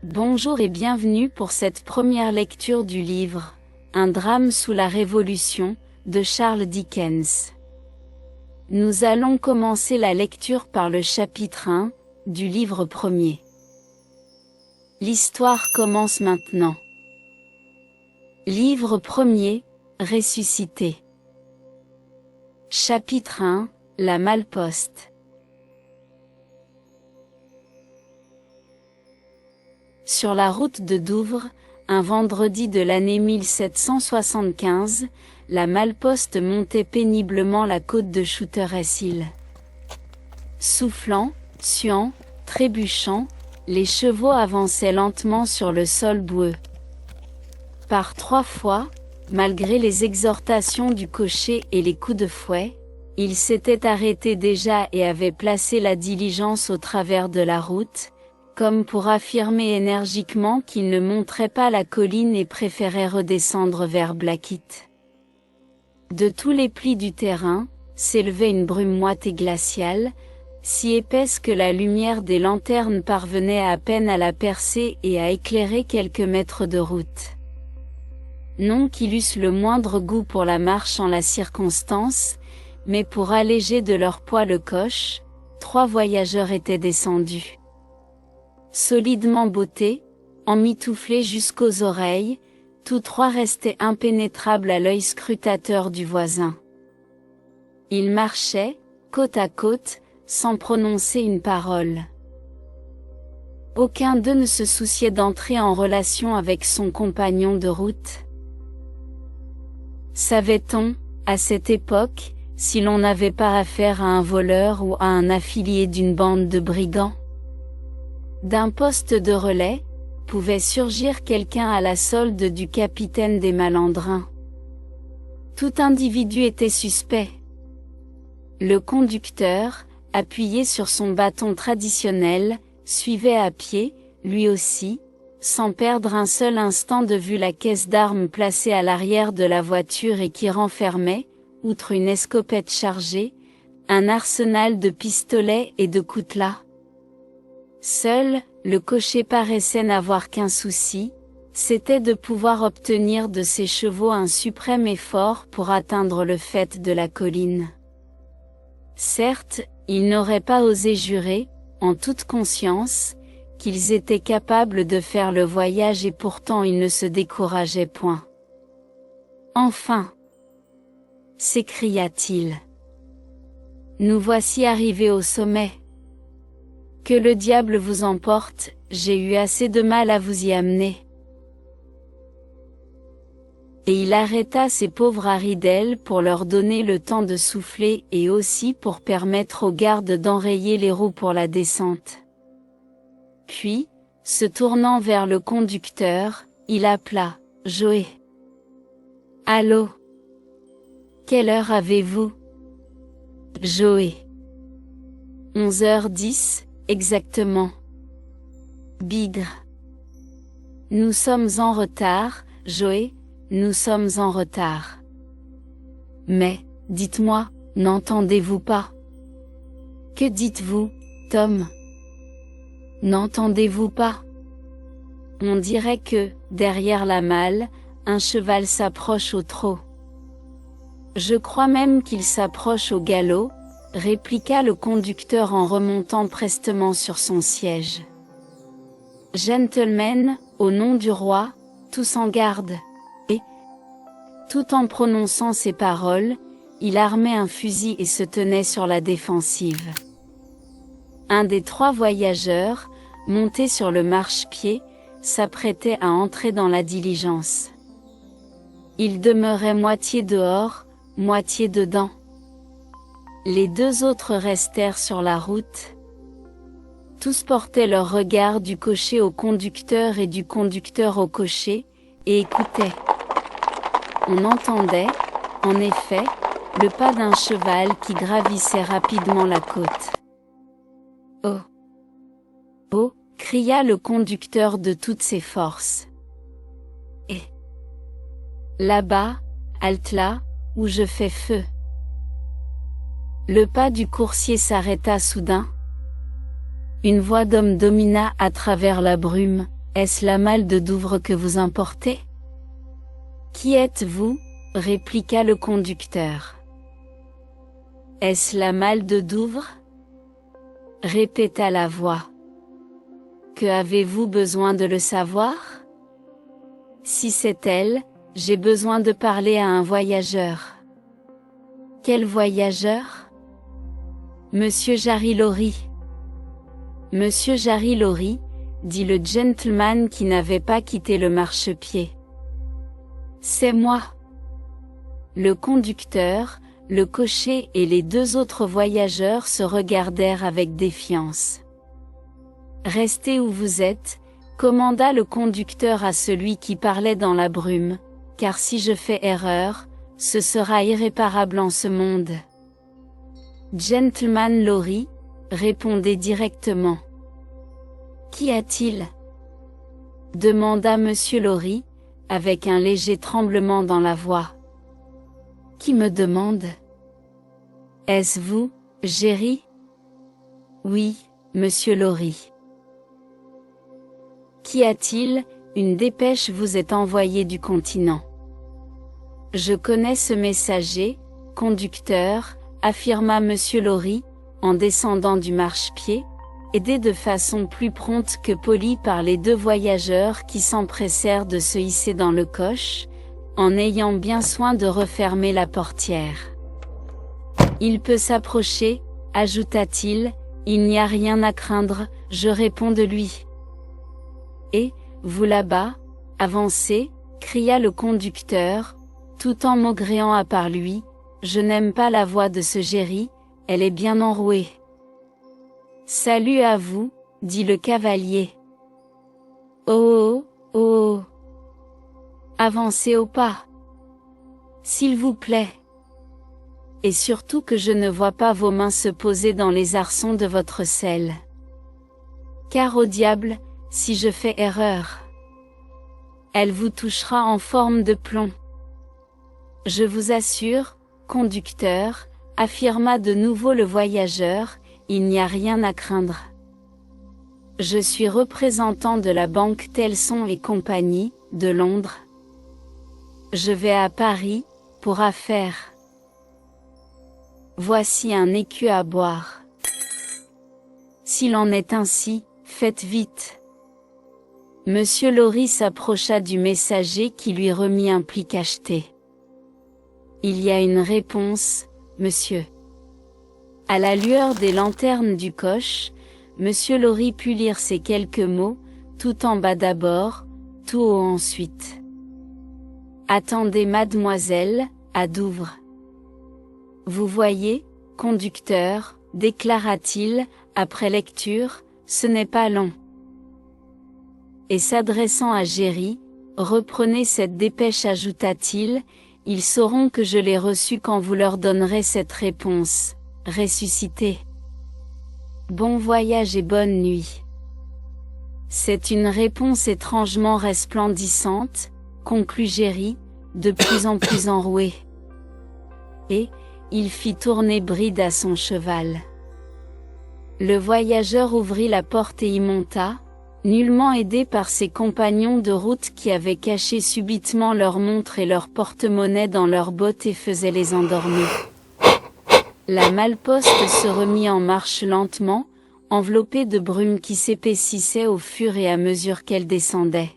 Bonjour et bienvenue pour cette première lecture du livre « Un drame sous la Révolution » de Charles Dickens. Nous allons commencer la lecture par le chapitre 1 du livre premier. L'histoire commence maintenant. Livre premier, ressuscité. Chapitre 1, la malle-poste. Sur la route de Douvres, un vendredi de l'année 1775, la malle-poste montait péniblement la côte de Shooter's-Hill. Soufflant, suant, trébuchant, les chevaux avançaient lentement sur le sol boueux. Par 3 fois, malgré les exhortations du cocher et les coups de fouet, il s'était arrêté déjà et avait placé la diligence au travers de la route, comme pour affirmer énergiquement qu'il ne monterait pas la colline et préférait redescendre vers Blackheath. De tous les plis du terrain, s'élevait une brume moite et glaciale, si épaisse que la lumière des lanternes parvenait à peine à la percer et à éclairer quelques mètres de route. Non qu'ils eussent le moindre goût pour la marche en la circonstance, mais pour alléger de leur poids le coche, 3 voyageurs étaient descendus. Solidement bottés, emmitouflés jusqu'aux oreilles, tous 3 restaient impénétrables à l'œil scrutateur du voisin. Ils marchaient, côte à côte, sans prononcer une parole. Aucun d'eux ne se souciait d'entrer en relation avec son compagnon de route. Savait-on, à cette époque, si l'on n'avait pas affaire à un voleur ou à un affilié d'une bande de brigands? D'un poste de relais, pouvait surgir quelqu'un à la solde du capitaine des malandrins. Tout individu était suspect. Le conducteur, appuyé sur son bâton traditionnel, suivait à pied, lui aussi, sans perdre un seul instant de vue la caisse d'armes placée à l'arrière de la voiture et qui renfermait, outre une escopette chargée, un arsenal de pistolets et de coutelas. Seul, le cocher paraissait n'avoir qu'un souci, c'était de pouvoir obtenir de ses chevaux un suprême effort pour atteindre le faîte de la colline. Certes, il n'aurait pas osé jurer, en toute conscience, qu'ils étaient capables de faire le voyage et pourtant il ne se décourageait point. Enfin! S'écria-t-il. Nous voici arrivés au sommet. Que le diable vous emporte, j'ai eu assez de mal à vous y amener. Et il arrêta ces pauvres haridelles pour leur donner le temps de souffler et aussi pour permettre aux gardes d'enrayer les roues pour la descente. Puis, se tournant vers le conducteur, il appela « Joe !»« Allô ? Quelle heure avez-vous ? » ?»« Joe. »« 11h10, exactement. »« Bigre. »« Nous sommes en retard, Joe, nous sommes en retard. »« Mais, dites-moi, n'entendez-vous pas ? » ?»« Que dites-vous, Tom ? » ?»« N'entendez-vous pas ? On dirait que, derrière la malle, un cheval s'approche au trot. »« Je crois même qu'il s'approche au galop, » répliqua le conducteur en remontant prestement sur son siège. « Gentlemen, au nom du roi, tous en garde !» Et, tout en prononçant ces paroles, il armait un fusil et se tenait sur la défensive. Un des 3 voyageurs, monté sur le marchepied, s'apprêtait à entrer dans la diligence. Il demeurait moitié dehors, moitié dedans. Les 2 autres restèrent sur la route. Tous portaient leur regard du cocher au conducteur et du conducteur au cocher, et écoutaient. On entendait, en effet, le pas d'un cheval qui gravissait rapidement la côte. « Oh ! Oh !» cria le conducteur de toutes ses forces. « Et là-bas, halte là, où je fais feu. » Le pas du coursier s'arrêta soudain. Une voix d'homme domina à travers la brume, Est-ce la malle de Douvres que vous importez? Qui êtes-vous? Répliqua le conducteur. Est-ce la malle de Douvres? Répéta la voix. Que avez-vous besoin de le savoir? Si c'est elle, j'ai besoin de parler à un voyageur. Quel voyageur? Monsieur Jarry Lorry. Monsieur Jarry Lorry, dit le gentleman qui n'avait pas quitté le marchepied. C'est moi. Le conducteur, le cocher et les deux autres voyageurs se regardèrent avec défiance. Restez où vous êtes, commanda le conducteur à celui qui parlait dans la brume, car si je fais erreur, ce sera irréparable en ce monde. Gentleman Lorry, répondait directement. Qu'y a-t-il? Demanda Monsieur Lorry, avec un léger tremblement dans la voix. Qui me demande? Est-ce vous, Jerry? Oui, Monsieur Lorry. Qu'y a-t-il? Une dépêche vous est envoyée du continent. Je connais ce messager, conducteur, affirma Monsieur Lorry, en descendant du marchepied, aidé de façon plus prompte que polie par les deux voyageurs qui s'empressèrent de se hisser dans le coche, en ayant bien soin de refermer la portière. Il peut s'approcher, ajouta-t-il, il n'y a rien à craindre, je réponds de lui. Et, vous là-bas, avancez, cria le conducteur, tout en maugréant à part lui, je n'aime pas la voix de ce Jerry, elle est bien enrouée. Salut à vous, dit le cavalier. Oh, oh, oh. Avancez au pas. S'il vous plaît. Et surtout que je ne vois pas vos mains se poser dans les arçons de votre selle. Car au diable, si je fais erreur, elle vous touchera en forme de plomb. Je vous assure, conducteur, affirma de nouveau le voyageur, il n'y a rien à craindre. Je suis représentant de la banque Telson et compagnie, de Londres. Je vais à Paris, pour affaires. Voici un écu à boire. S'il en est ainsi, faites vite. Monsieur Lorry s'approcha du messager qui lui remit un pli cacheté. Il y a une réponse, monsieur. À la lueur des lanternes du coche, Monsieur Lorry put lire ces quelques mots, tout en bas d'abord, tout haut ensuite. Attendez mademoiselle, à Douvres. Vous voyez, conducteur, déclara-t-il, après lecture, ce n'est pas long. Et s'adressant à Jerry, reprenez cette dépêche, ajouta-t-il, ils sauront que je l'ai reçue quand vous leur donnerez cette réponse. Ressuscité. Bon voyage et bonne nuit. C'est une réponse étrangement resplendissante, conclut Jerry, de plus en plus enroué. Et, il fit tourner bride à son cheval. Le voyageur ouvrit la porte et y monta, nullement aidé par ses compagnons de route qui avaient caché subitement leurs montres et leurs porte-monnaie dans leurs bottes et faisaient les endormis. La malle-poste se remit en marche lentement, enveloppée de brume qui s'épaississait au fur et à mesure qu'elle descendait.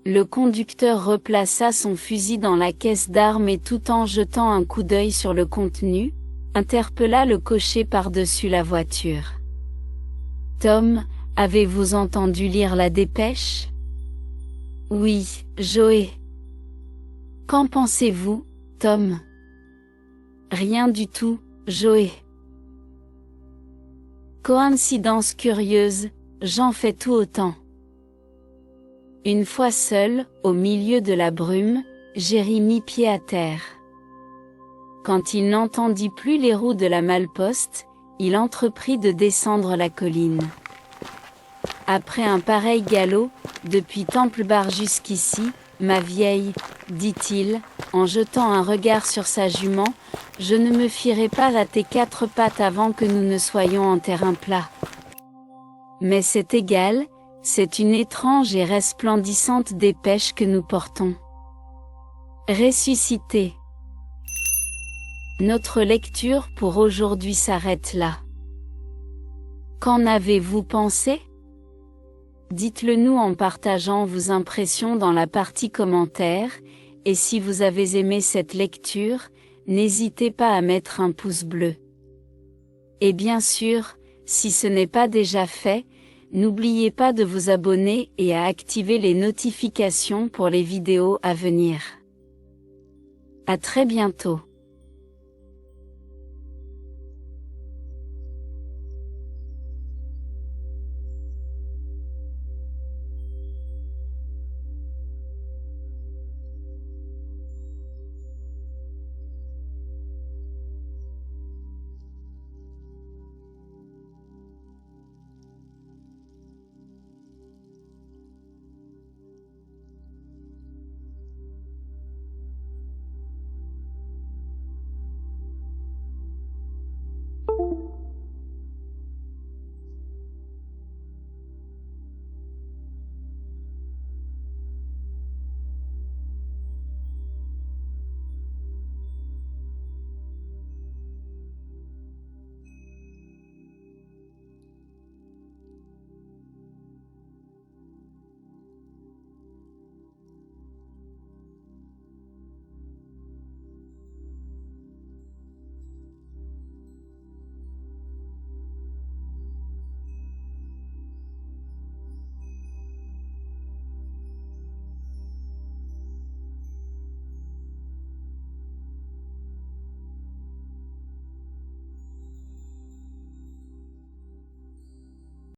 Le conducteur replaça son fusil dans la caisse d'armes et tout en jetant un coup d'œil sur le contenu, interpella le cocher par-dessus la voiture. « Tom, avez-vous entendu lire la dépêche? » « Oui, Joe. »« Qu'en pensez-vous, Tom? » »« Rien du tout, Joe. »« Coïncidence curieuse, j'en fais tout autant. » Une fois seul, au milieu de la brume, Jerry mit pied à terre. Quand il n'entendit plus les roues de la malle-poste, il entreprit de descendre la colline. Après un pareil galop, depuis Temple Bar jusqu'ici, ma vieille, dit-il, en jetant un regard sur sa jument, je ne me fierai pas à tes quatre pattes avant que nous ne soyons en terrain plat. Mais c'est égal, C'est une étrange et resplendissante dépêche que nous portons. Ressuscité. Notre lecture pour aujourd'hui s'arrête là. Qu'en avez-vous pensé? Dites-le nous en partageant vos impressions dans la partie commentaires, et si vous avez aimé cette lecture, n'hésitez pas à mettre un pouce bleu. Et bien sûr, si ce n'est pas déjà fait, n'oubliez pas de vous abonner et à activer les notifications pour les vidéos à venir. À très bientôt.